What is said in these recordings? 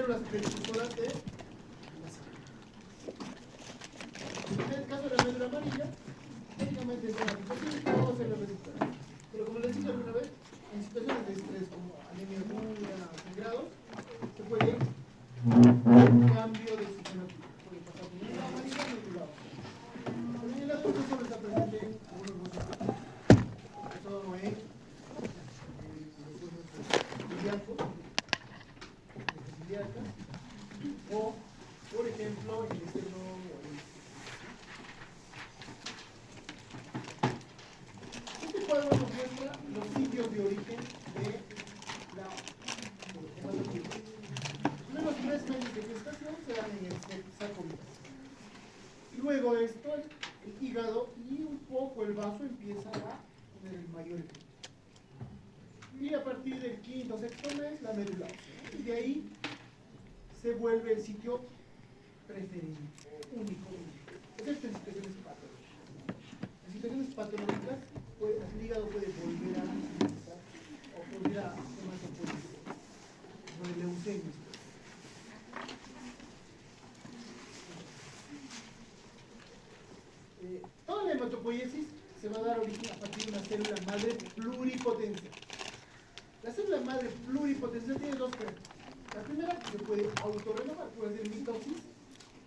células precursoras de la sangre. En el caso de la médula amarilla, técnicamente es una situación o células reductoras. Pero como les dije alguna vez, en situaciones de estrés como anemia aguda, sangrado, se puede un cambio de sistema químico. Puede pasar de médula amarilla a médula ósea. Pero en el adulto solo está presente en algunos huesos, sobre todo no en los huesos ilíacos, ilíacas, o por ejemplo en el esternón o en el... Este cuadro nos muestra los sitios de origen de la hematopoiesis. Los primeros 3 meses de gestación se dan en el saco vital. Y luego esto, el hígado y un poco el vaso empiezan a tener el mayor efecto. Y a partir del quinto o sexto mes, la médula ósea. Y de ahí se vuelve el sitio preferido, único, excepto en situaciones patológicas. En situaciones patológicas, el hígado puede volver a utilizar o volver a hematopoiesis, no de leucemia. Toda la hematopoiesis se va a dar origen a partir de una célula madre pluripotencial. La célula madre pluripotencial tiene dos características. La primera, que se puede autorrenovar, puede hacer mitosis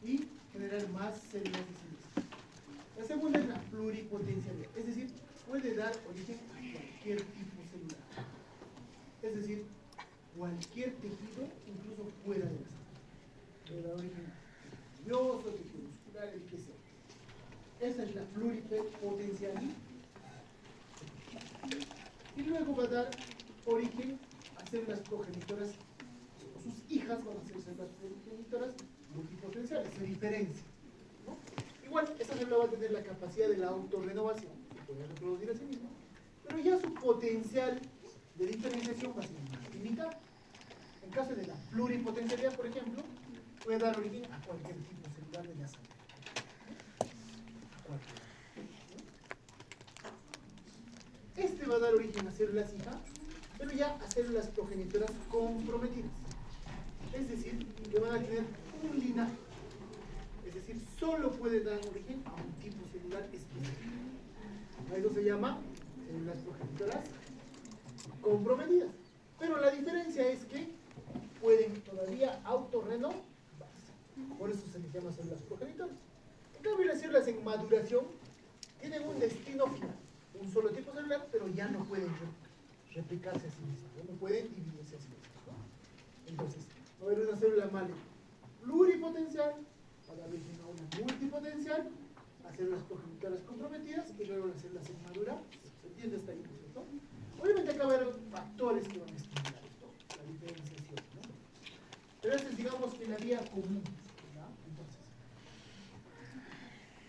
y generar más células de sí. La segunda es la pluripotencialidad, es decir, puede dar origen a cualquier tipo celular. Es decir, cualquier tejido, incluso fuera de la sangre. Puede dar origen a nervioso, tejido muscular, el que sea. Esa es la pluripotencialidad. Y luego va a dar origen a células progenitoras. Sus hijas van a ser células progenitoras multipotenciales, se diferencian, ¿no? Igual, esa célula va a tener la capacidad de la autorrenovación, puede reproducir a sí misma, pero ya su potencial de diferenciación va a ser más limitado. En caso de la pluripotencialidad, por ejemplo, puede dar origen a cualquier tipo celular de la sangre. A cualquier. Este va a dar origen a células hija, pero ya a células progenitoras comprometidas. Es decir, que van a tener un linaje. Es decir, solo puede dar origen a un tipo celular específico. A eso se llama células progenitoras comprometidas. Pero la diferencia es que pueden todavía autorrenovarse. Por eso se les llama células progenitoras. En cambio, las células en maduración tienen un destino final. Un solo tipo celular, pero ya no pueden replicarse a sí mismas. No pueden dividirse a sí mismas, ¿no? Entonces, va a haber una célula madre pluripotencial, va a dar origen a una multipotencial, a células progenitoras comprometidas y luego las células en madura. ¿Se entiende hasta ahí, no es cierto? Obviamente acá va a haber factores que van a estimular esto, la diferenciación, ¿no? Pero esa es, digamos, que la vía común, ¿verdad? Entonces,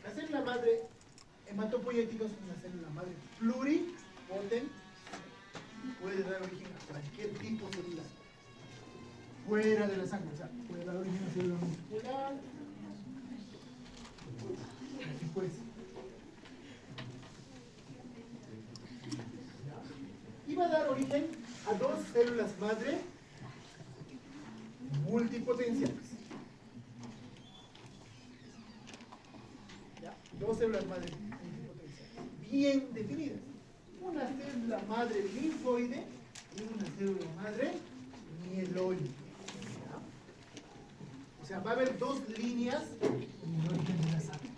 la célula madre hematopoietica es una célula madre pluripotencial, puede dar origen a cualquier tipo celular fuera de la sangre, o sea, puede dar origen a célula muscular, así pues. Y va a dar origen a dos células madre multipotenciales. ¿Ya? Dos células madre multipotenciales, bien definidas. Una célula madre linfoide y una célula madre mieloide. O sea, va a haber dos líneas en el origen de la sangre.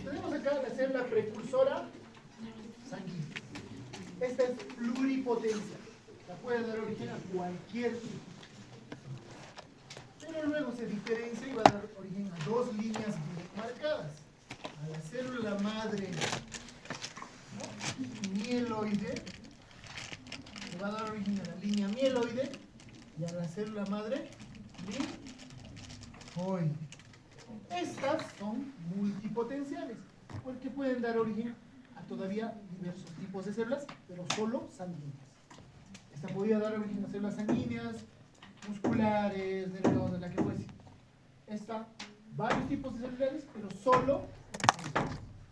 Tenemos acá la célula precursora sanguínea. Esta es pluripotencial. La puede dar origen a cualquier tipo. Pero luego se diferencia y va a dar origen a dos líneas bien marcadas. A la célula madre, ¿no?, mieloide, que va a dar origen a la línea mieloide, y a la célula madre linfoide. Estas son multipotenciales, porque pueden dar origen a todavía diversos tipos de células, pero solo sanguíneas. Esta podría dar origen a células sanguíneas, musculares, nerviosas, la que fuese. Esta varios tipos de celulares, pero solo,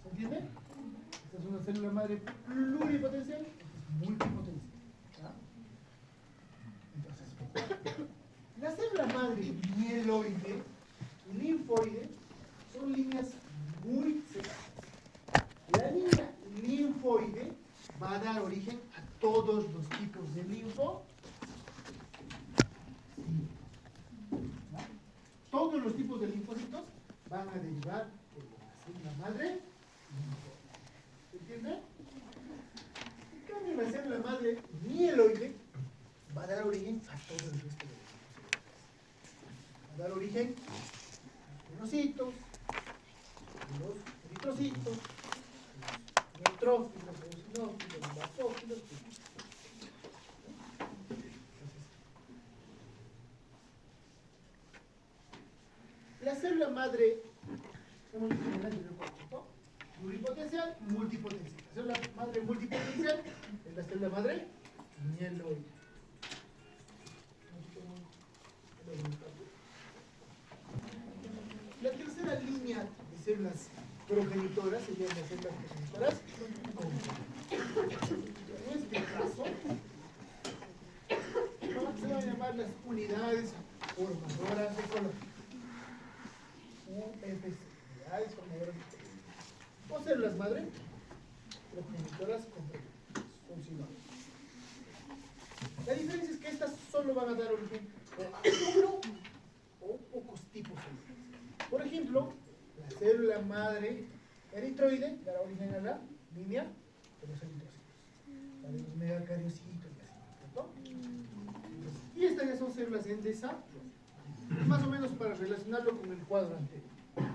¿se entiende? Esta es una célula madre pluripotencial, esta es multipotencial. ¿Ya? Entonces, la célula madre mieloide y linfoide son líneas muy cercanas. La línea linfoide va a dar origen a todos los tipos de linfo. Todos los tipos de linfocitos van a derivar de la célula madre linfoide. ¿Se entiende? En cambio, la célula madre mieloide va a dar origen a todo el resto de los linfocitos. Va a dar origen a los monocitos, los eritrocitos, los neutrófilos, los eosinófilos, los basófilos. La célula madre, hemos visto en el anterior concepto, pluripotencial, multipotencial. La célula madre multipotencial es la célula madre mieloide. La tercera línea de células progenitoras serían las células progenitoras en este caso se van a llamar las unidades formadoras de color. UFC, unidades formadoras de color. O células madre progenitoras funcionales. La diferencia es que estas solo van a dar origen a uno o pocos tipos celulares. Por ejemplo, la célula madre eritroide dará origen a la línea de los eritrocitos, la de los megacariocitos y así, ¿cierto? Y estas ya son células en desarrollo, más o menos para relacionarlo con el cuadro anterior.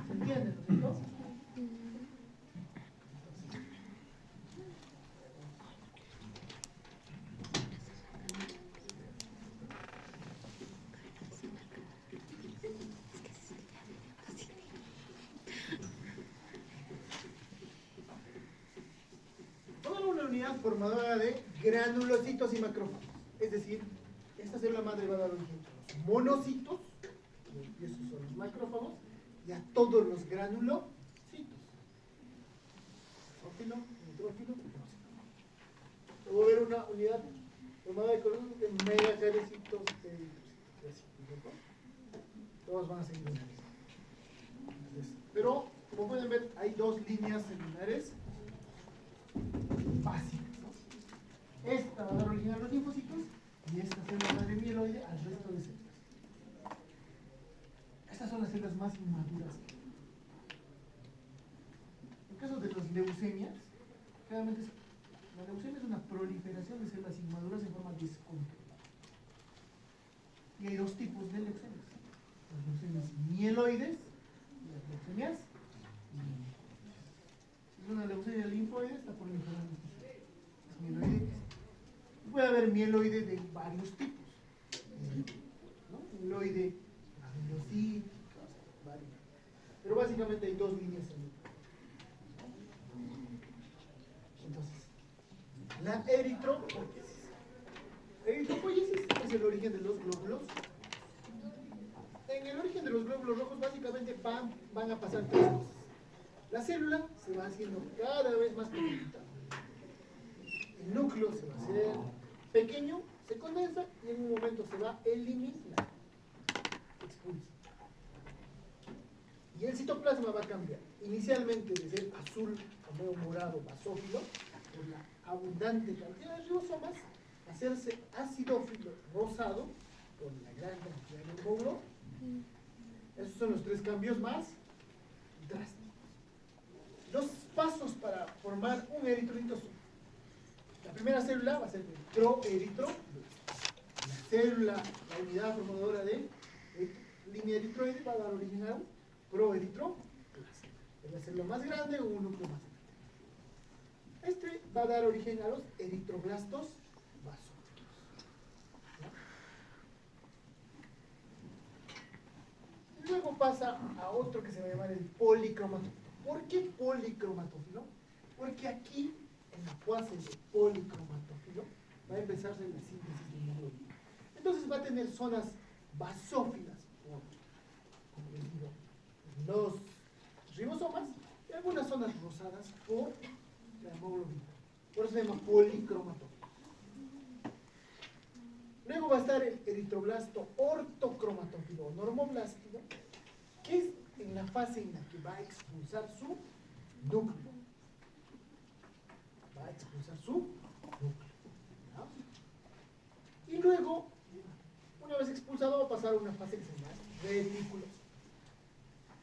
¿Se entiende, no es cierto? Formadora de granulocitos y macrófagos. Es decir, esta célula madre va a dar origen a los monocitos, y esos son los macrófagos, y a todos los granulocitos. Basófilo, neutrófilo, granulocito. Luego ver una unidad formada de color de megacariocitos, todos van a seguir una lista. Pero, como pueden ver, hay dos líneas celulares básicas. Esta va a dar origen a los linfocitos y esta célula madre mieloide al resto de células. Estas son las células más inmaduras. En caso de las leucemias, claramente la leucemia es una proliferación de células inmaduras en forma descontrolada. Y hay dos tipos de leucemias: las leucemias mieloides y las leucemias linfoides. Si es una leucemia linfoide, está proliferando es mieloide. Puede haber mieloide de varios tipos, ¿no? Mieloide granulocítica, varios. Pero básicamente hay dos líneas en el. Entonces, la eritropoiesis. Eritropoiesis es el origen de los glóbulos. En el origen de los glóbulos rojos básicamente van a pasar tres cosas. La célula se va haciendo cada vez más pequeñita. El núcleo se va a hacer pequeño, se condensa y en un momento se va a eliminar, expulsa. Y el citoplasma va a cambiar, inicialmente de ser azul a medio morado basófilo, por la abundante cantidad de ribosomas, a hacerse acidófilo rosado, por la gran cantidad de hemoglobina. Esos son los tres cambios más drásticos. Los pasos para formar un eritrocito son: la primera célula va a ser el proeritroblasto. La célula, la unidad formadora de línea eritroide, va a dar origen a un proeritroblasto. Es la célula más grande o un núcleo más grande. Este va a dar origen a los eritroblastos basófilos. Luego pasa a otro que se va a llamar el policromatófilo. ¿Por qué policromatófilo? Porque aquí, en la fase de policromatófilo, va a empezarse la síntesis de hemoglobina. Entonces va a tener zonas basófilas, como les digo, los ribosomas y algunas zonas rosadas por la hemoglobina. Por eso se llama policromatótico. Luego va a estar el eritroblasto ortocromatófilo o normoblástico, que es en la fase en la que va a expulsar su núcleo. Va a expulsar su núcleo. ¿No? Y luego, una vez expulsado, va a pasar a una fase que se llama reticulosis.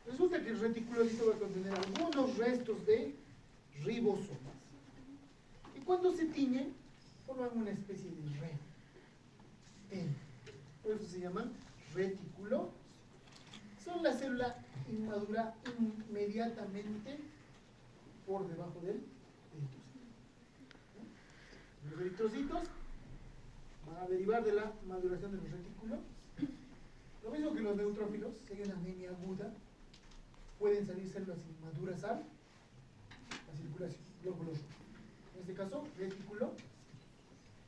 Resulta que el reticulocito va a contener algunos restos de ribosomas. Y cuando se tiñen, forman una especie de red. Por eso se llaman retículos. Son la célula inmadura inmediatamente por debajo del eritrocito. Los eritrocitos van a derivar de la maduración de los retículos. Lo mismo que los neutrófilos, si hay una anemia aguda, pueden salir células inmaduras a la circulación, glóbulos rojos. En este caso, retículo.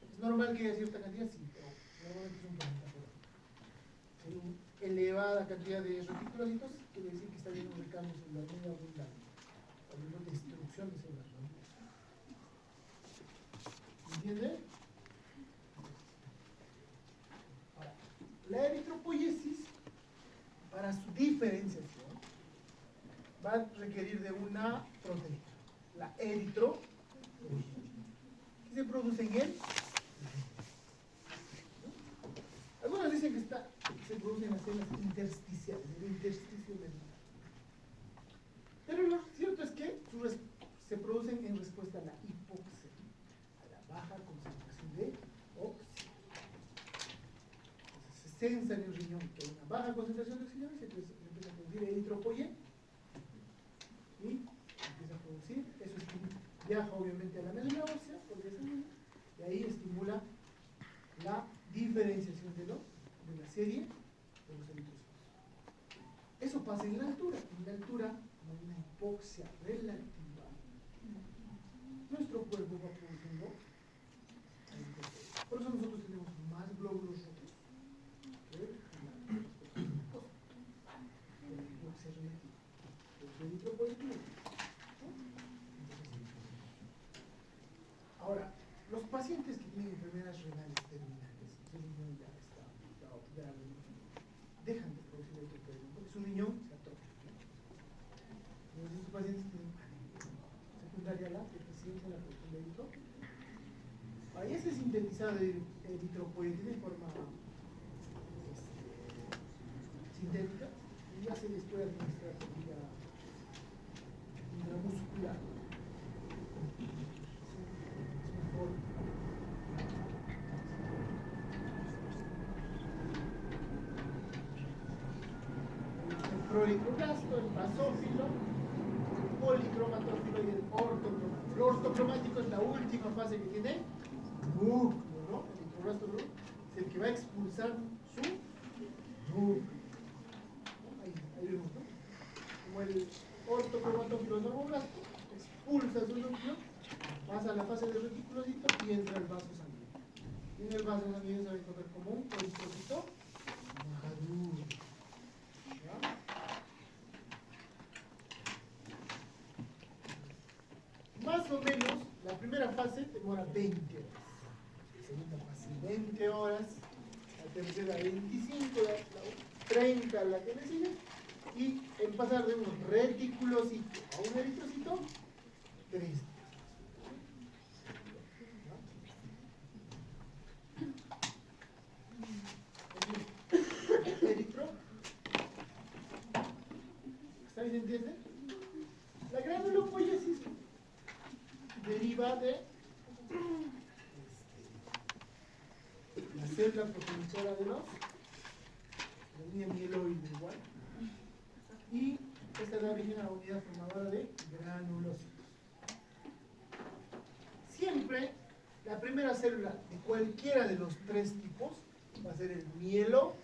Es normal que haya cierta cantidad, sí, pero normalmente es un 40%. Si hay una elevada cantidad de reticulocitos, quiere decir que está habiendo un recambio celular muy abundante, habiendo destrucción de células. ¿Entiende? Ahora, la eritropoiesis, para su diferenciación, va a requerir de una proteína, la eritropoietina, que se produce en el. Algunos dicen que se produce en las células intersticiales, en el intersticio medular. Pero lo cierto es que se producen en respuesta a la hipoxemia, a la baja concentración de oxígeno. Entonces se sensa en el riñón que hay una baja concentración de oxígeno y se empieza a producir eritropoietina. Y empieza a producir, eso viaja obviamente a la médula ósea, porque es y ahí estimula la diferenciación de la serie de los eritrocitos. Eso pasa en la altura. En la altura, como hay una hipoxia relativa, nuestro cuerpo va produciendo eritrocitos. Por eso nosotros tenemos más glóbulos rojos que la hipoxia relativa. Eritropoietina. Ahora, los pacientes que tienen enfermedades renales terminales, su riñón ya está grave, dejan de producir eritropoietina porque su riñón se atrofia. Entonces, estos pacientes tienen secundaria a la deficiencia en la producción de eritropoietina. Ahora, ya se ha sintetizado eritropoietina en forma sintética y ya se les puede administrar por vía intramuscular. El prolifroplasto, el basófilo, el policromatófilo y el ortocromático. El ortocromático es la última fase que tiene núcleo, ¿no? El prolifroplasto es el que va a expulsar su núcleo. Ahí vemos, ¿no? Como el ortocromatófilo normoblasto expulsa su núcleo, pasa a la fase de reticulocito y entra al vaso sanguíneo. Y en el vaso sanguíneo se va a encontrar como un eritrocito maduro. ¿Ya? Más o menos, la primera fase demora 20 horas. La segunda fase, 20 horas. La tercera, 25, la 30, la que le sigue. Y en pasar de un reticulocito a un eritrocito, 3 días. Eritro. ¿Está bien? ¿Entiende? La granulopoiesis deriva de la célula progenitora de la línea mieloide igual. Y esta da origen a la unidad formadora de granulocitos. Siempre la primera célula de cualquiera de los tres tipos va a ser el mieloblasto.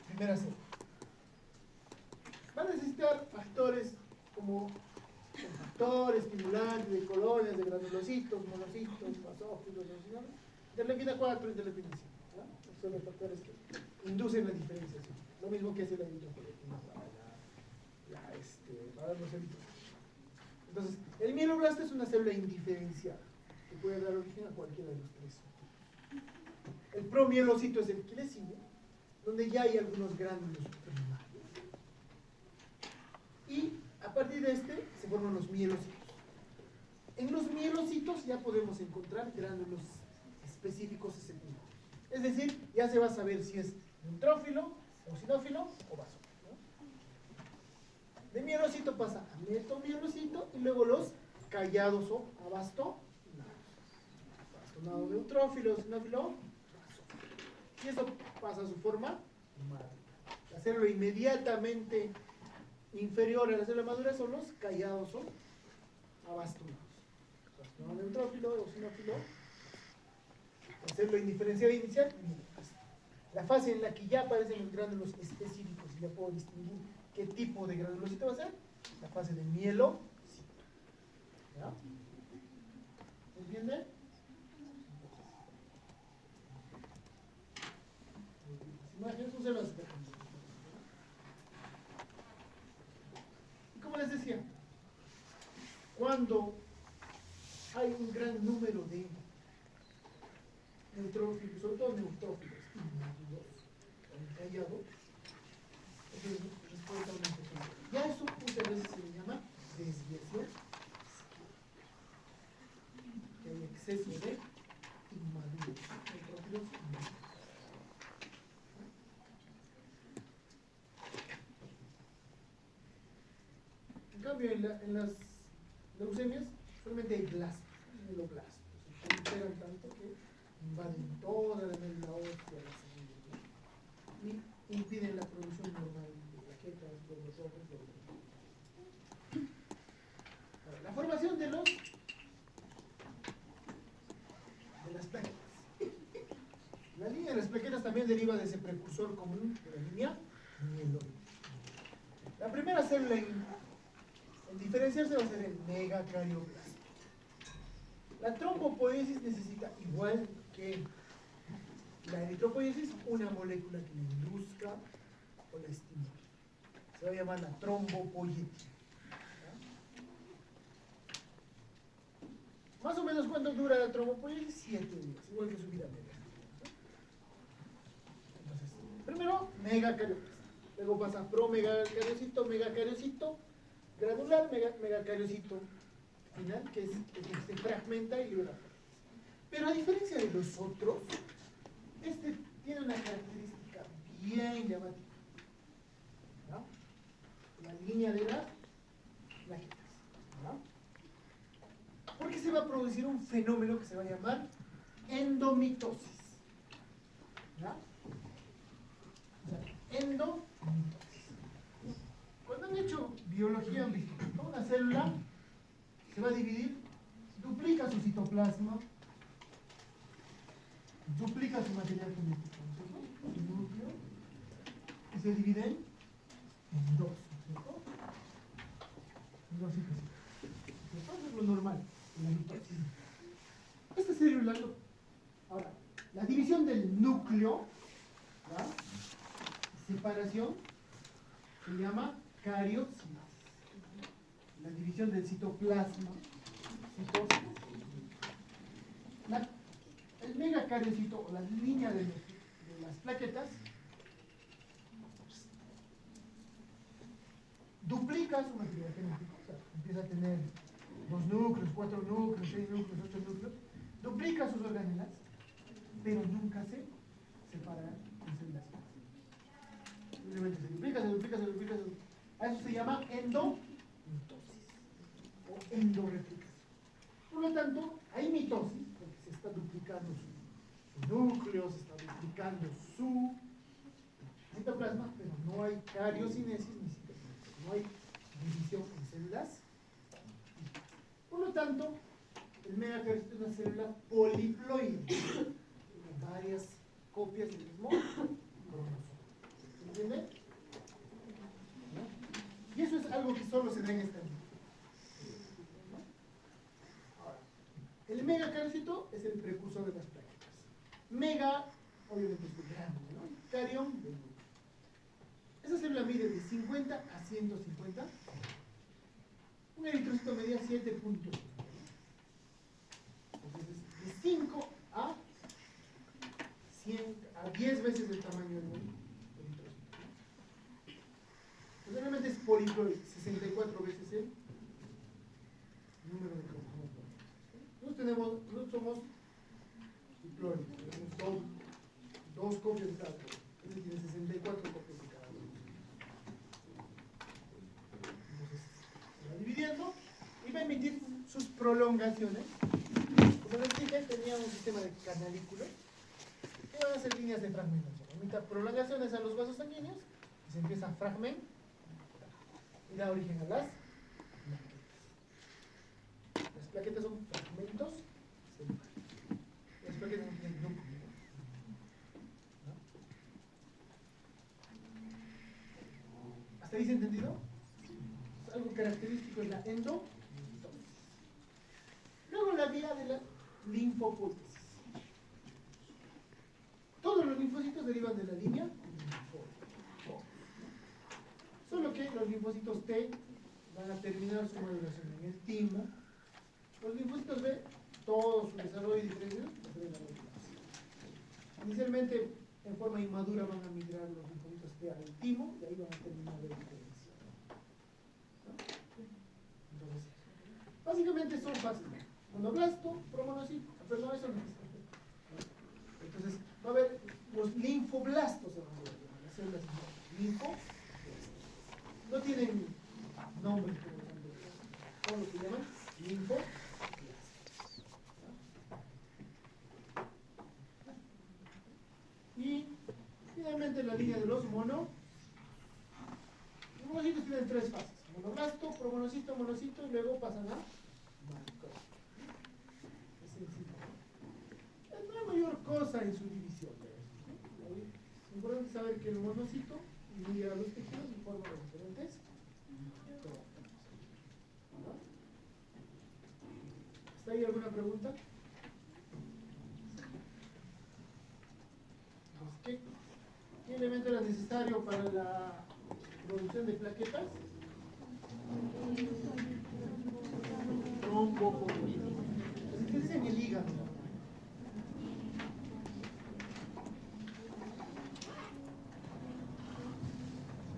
Primera célula. Va a necesitar factores como el factor estimulante de colonias, de granulocitos, monocitos, basófilos, interleukina 4, interleukina 5. Estos son los factores que inducen la diferenciación. Lo mismo que hace la eritropoyetina para los eritrocitos. Entonces, el mieloblasto es una célula indiferenciada que puede dar origen a cualquiera de los tres subtipos. El promielocito es el que le sigue, donde ya hay algunos gránulos primarios. Y a partir de este se forman los mielocitos. En los mielocitos ya podemos encontrar gránulos específicos y secundarios. Es decir, ya se va a saber si es neutrófilo, eosinófilo o basófilo, ¿no? De mielocito pasa a metomielocito y luego los callados o abastonados. Bastonado neutrófilo, eosinófilo, basófilo. Y eso pasa a su forma madre. La célula inmediatamente inferior a la célula madura son los callados o abastonados. Bastonado neutrófilo, eosinófilo. La célula indiferenciada inicial. La fase en la que ya aparecen los gránulos específicos y ya puedo distinguir qué tipo de granulocito va a ser, la fase de mielocito. ¿Ya? ¿Se entiende? Las imágenes son células de conjunto. Y como les decía, cuando hay un gran número de neutrófilos, sobre todo neutrófilos inmaduros, callados, entonces respuesta a una infección. Ya eso muchas veces se le llama desviación, que hay exceso de inmaduros, neutrófilos inmaduros. En cambio, en las leucemias solamente hay blastos, mieloblastos, se proliferan tanto que invaden toda la médula ósea y impiden la producción normal de plaquetas, glóbulos rojos, glóbulos blancos. La formación de las plaquetas. La línea de las plaquetas también deriva de ese precursor común de la línea mieloide. La primera célula en diferenciarse va a ser el megacardioblasto. La trombopoiesis necesita, igual que la eritropoiesis, una molécula que la induzca o la estimule. Se va a llamar la trombopoietina. Más o menos, ¿cuánto dura la trombopoiesis? 7 días, igual que su vida media. Entonces, primero, megacariocito. Luego pasa promegacariocito, megacariocito, granular, megacariocito final, que es el que se fragmenta y libera. Pero a diferencia de los otros, este tiene una característica bien llamativa, ¿no? La línea de las plaquetas, ¿no? Porque se va a producir un fenómeno que se va a llamar endomitosis, ¿no? O sea, endomitosis. Cuando han hecho biología han visto que una célula se va a dividir, duplica su citoplasma, duplica su material genético, ¿cierto? Su núcleo, y se dividen en dos, ¿cierto? En dos citocitos. Eso es lo normal, la mitosis. Esta célula, ahora, la división del núcleo, ¿verdad? Separación, se llama cariocisis. La división del citoplasma, citosis. El megacariocito o la línea de las plaquetas duplica su material genético, o sea, empieza a tener 2 núcleos, 4 núcleos, 6 núcleos, 8 núcleos, duplica sus organelas, pero nunca se separa en células. Simplemente se duplica, se duplica, se duplica, se duplica. A eso se llama endomitosis o endoreplicación. Por lo tanto, hay mitosis, porque se está duplicando su núcleo, se está duplicando su citoplasma, pero no hay cariocinesis ni citocinesis, no hay división en células. Por lo tanto, el megacariocito es una célula poliploide, tiene varias copias del mismo cromosoma. ¿Se entiende? ¿No? Y eso es algo que solo se da en esta línea. El megacariocito es el precursor de las plaquetas. Mega, obviamente, es de grande, ¿no? Carión, de núcleo. divide de 50 a 150, un eritrocito medía 7 puntos. Entonces, de 5 a 10 veces el tamaño del eritrocito. Pues realmente es poliploide, 64 veces el número de cromosomas. Nosotros somos diploides, tenemos dos copias de cada uno. Este tiene 64 copias de cada uno. Entonces, se va dividiendo y va a emitir sus prolongaciones. Como les dije, tenía un sistema de canalículas que van a ser líneas de fragmentación. Emita prolongaciones a los vasos sanguíneos y se empieza a fragmentar y da origen a las plaquetas. Las plaquetas son fragmentos celulares. Las plaquetas no tienen núcleo. ¿Hasta ahí se ha entendido? Algo característico es la endotosis. Luego la vía de la linfopoiesis. Todos los linfocitos derivan de la línea linfótica. Solo que los linfocitos T van a terminar su maduración en el timo. Los linfocitos B, todo su desarrollo y diferenciación se ven a la base. Inicialmente, en forma inmadura, van a migrar los linfocitos T al timo y ahí van a terminar de diferenciar. Entonces, básicamente son fases: monoblasto, promonocito. Perdón, eso no es. Entonces, va a haber los linfoblastos, las células linfoblastos. No tienen nombres, por ejemplo, todo lo que llaman linfoblastos. Y finalmente la línea de los monocitos tienen tres fases: monoblasto, promonocito, monocito, y luego pasan a macrófagos. Es sencillo. No hay mayor cosa en su división. Es importante saber que el monocito divide a los tejidos y forma los diferentes cromosomas. ¿Está ahí alguna pregunta? ¿Qué elemento era necesario para la producción de plaquetas? Trombopoietina. Entonces, ¿qué dicen el hígado?